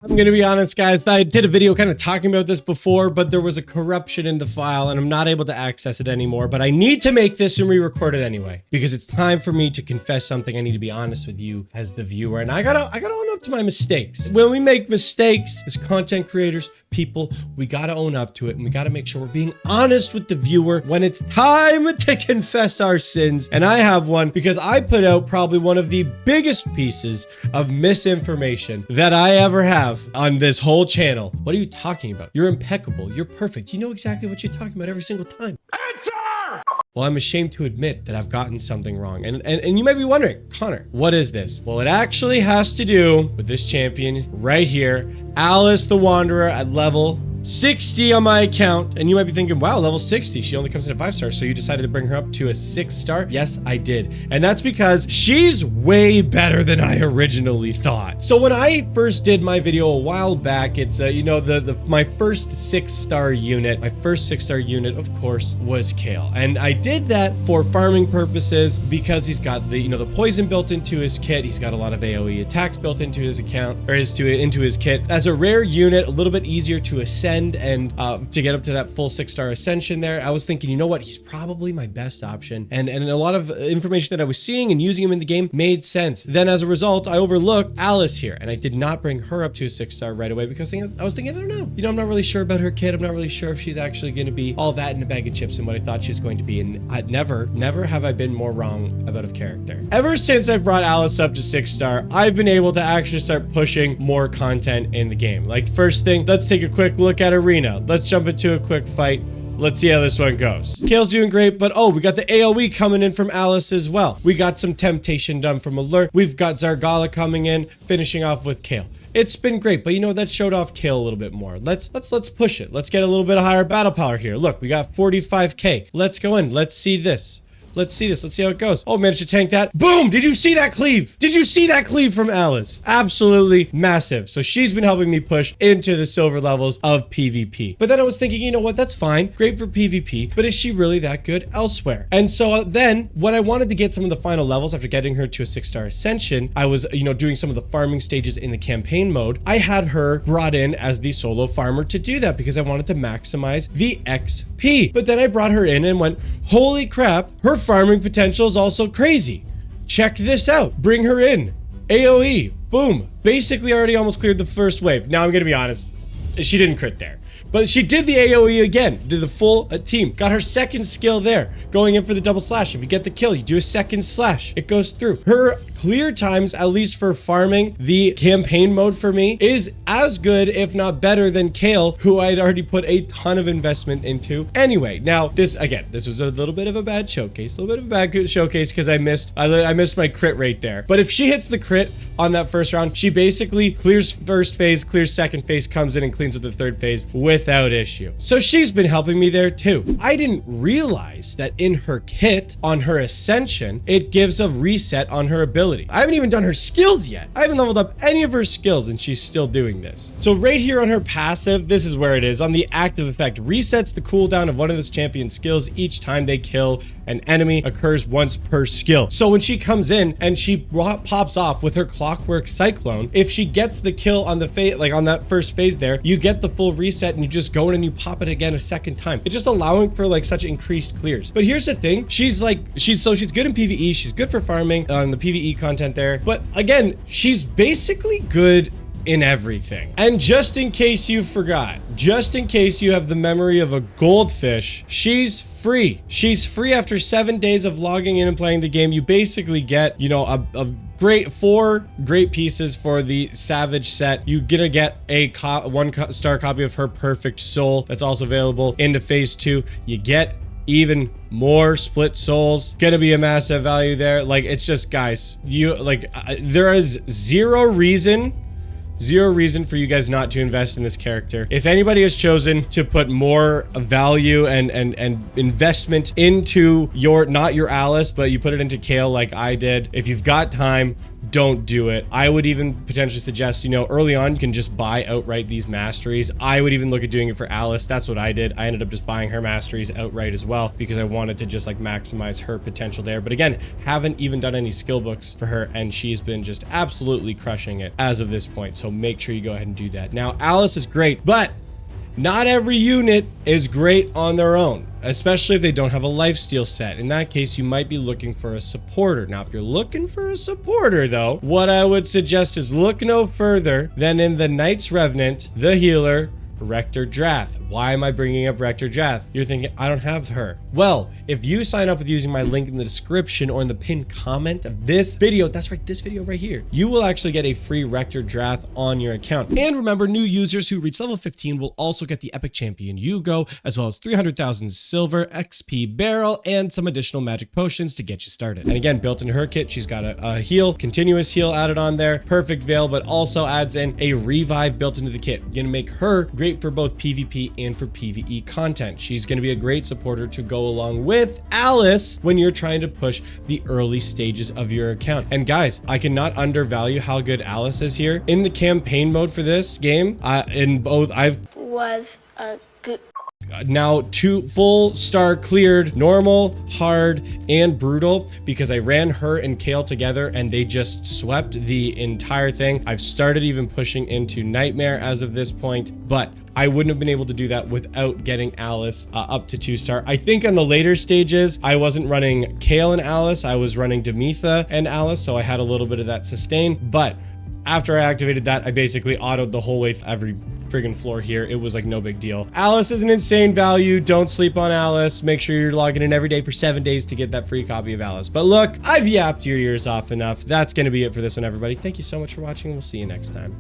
I'm gonna be honest, guys, I did a video kind of talking about this before, but there was a corruption in the file and I'm not able to access it anymore, but I need to make this and re-record it anyway, because it's time for me to confess something. I need to be honest with you as the viewer, and I gotta own up to my mistakes. When we make mistakes as content creators, people, we gotta own up to it, and we gotta make sure we're being honest with the viewer when it's time to confess our sins. And I have one because I put out probably one of the biggest pieces of misinformation that I ever have on this whole channel. What are you talking about? You're impeccable. You're perfect. You know exactly what you're talking about every single time. Answer! Well, I'm ashamed to admit that I've gotten something wrong. And you might be wondering, Connor, what is this? Well, it actually has to do with this champion right here, Alice the Wanderer at level 60 on my account. And you might be thinking, wow, level 60, she only comes in at 5-star, so you decided to bring her up to a 6-star? Yes, I did. And that's because she's way better than I originally thought. So when I first did my video a while back, it's you know, my first 6-star unit, of course, was Kayle. And I did that for farming purposes because he's got the, you know, the poison built into his kit. He's got a lot of AoE attacks built into his account, or into his kit. As a rare unit, a little bit easier to ascend and to get up to that full 6-star ascension there. I was thinking, you know what, he's probably my best option, and a lot of information that I was seeing and using him in the game made sense. Then as a result, I overlooked Alice here, and I did not bring her up to a 6-star right away because I was thinking, I don't know, you know, I'm not really sure about her kit. I'm not really sure if she's actually going to be all that in a bag of chips and what I thought she was going to be. And never have I been more wrong about a character. Ever since I've brought Alice up to 6-star, I've been able to actually start pushing more content in the game. Like, first thing, let's take a quick look at Arena. Let's jump into a quick fight. Let's see how this one goes. Kayle's doing great, but oh, we got the AoE coming in from Alice as well. We got some temptation done from Alert. We've got Zargala coming in, finishing off with Kayle. It's been great, but you know, that showed off Kayle a little bit more. Let's push it. Let's get a little bit of higher battle power here. Look, we got 45k. Let's go in. Let's see this. Let's see this. Let's see how it goes. Oh, managed to tank that. Boom! Did you see that cleave? Did you see that cleave from Alice? Absolutely massive. So she's been helping me push into the silver levels of PvP. But then I was thinking, you know what? That's fine. Great for PvP. But is she really that good elsewhere? And so then when I wanted to get some of the final levels after getting her to a 6-star ascension, I was, you know, doing some of the farming stages in the campaign mode. I had her brought in as the solo farmer to do that because I wanted to maximize the XP. But then I brought her in and went, holy crap, her farming potential is also crazy. Check this out. Bring her in. AoE. Boom. Basically already almost cleared the first wave. Now I'm gonna be honest, she didn't crit there. But she did the AoE again, did the full team. Got her second skill there, going in for the double slash. If you get the kill, you do a second slash. It goes through. Her clear times, at least for farming the campaign mode for me, is as good, if not better than Kayle, who I'd already put a ton of investment into. Anyway, now this was a little bit of a bad showcase, because I missed my crit rate there. But if she hits the crit on that first round, she basically clears first phase, clears second phase, comes in and cleans up the third phase without issue. So she's been helping me there too. I didn't realize that in her kit on her ascension, it gives a reset on her ability. I haven't even done her skills yet. I haven't leveled up any of her skills and she's still doing this. So right here on her passive, this is where it is. On the active effect, resets the cooldown of one of this champion's skills each time they kill an enemy, occurs once per skill. So when she comes in and she pops off with her Clockwork Cyclone, if she gets the kill on the phase, like on that first phase there, you get the full reset and you just go in and you pop it again a second time. It's just allowing for like such increased clears. But here's the thing, she's good in PvE, she's good for farming on the PvE content there. But again, she's basically good in everything. And just in case you forgot, just in case you have the memory of a goldfish, she's free. She's free after 7 days of logging in and playing the game. You basically get, you know, a great 4 great pieces for the Savage set. You're gonna get a 1-star copy of her Perfect Soul that's also available into phase 2. You get even more split souls. Gonna be a massive value there. Like, it's just, guys, you like there is zero reason for you guys not to invest in this character. If anybody has chosen to put more value and investment into not your Alice, but you put it into Kayle like I did, if you've got time, don't do it. I would even potentially suggest, you know, early on, you can just buy outright these masteries. I would even look at doing it for Alice. That's what I did. I ended up just buying her masteries outright as well because I wanted to just like maximize her potential there. But again, haven't even done any skill books for her, and she's been just absolutely crushing it as of this point. So make sure you go ahead and do that. Now, Alice is great, but not every unit is great on their own, especially if they don't have a lifesteal set. In that case, you might be looking for a supporter. Now, if you're looking for a supporter, though, what I would suggest is look no further than in the Knights Revenant, the healer, Rector Drath. Why am I bringing up Rector Drath? You're thinking, I don't have her. Well, if you sign up with using my link in the description or in the pinned comment of this video, that's right, this video right here, you will actually get a free Rector Drath on your account. And remember, new users who reach level 15 will also get the Epic Champion Yugo, as well as 300,000 silver, XP barrel, and some additional magic potions to get you started. And again, built into her kit, she's got a heal, continuous heal added on there, perfect veil, but also adds in a revive built into the kit. Gonna make her great for both PvP and for PvE content. She's going to be a great supporter to go along with Alice when you're trying to push the early stages of your account. And guys, I cannot undervalue how good Alice is here. In the campaign mode for this game, now 2 full star cleared, normal, hard, and brutal, because I ran her and Kale together and they just swept the entire thing. I've started even pushing into Nightmare as of this point, but I wouldn't have been able to do that without getting Alice up to 2-star. I think on the later stages, I wasn't running Kale and Alice, I was running Demetha and Alice, so I had a little bit of that sustain, but after I activated that, I basically autoed the whole way every friggin' floor here. It was like no big deal. Alice is an insane value. Don't sleep on Alice. Make sure you're logging in every day for 7 days to get that free copy of Alice. But look, I've yapped your ears off enough. That's going to be it for this one, everybody. Thank you so much for watching. We'll see you next time.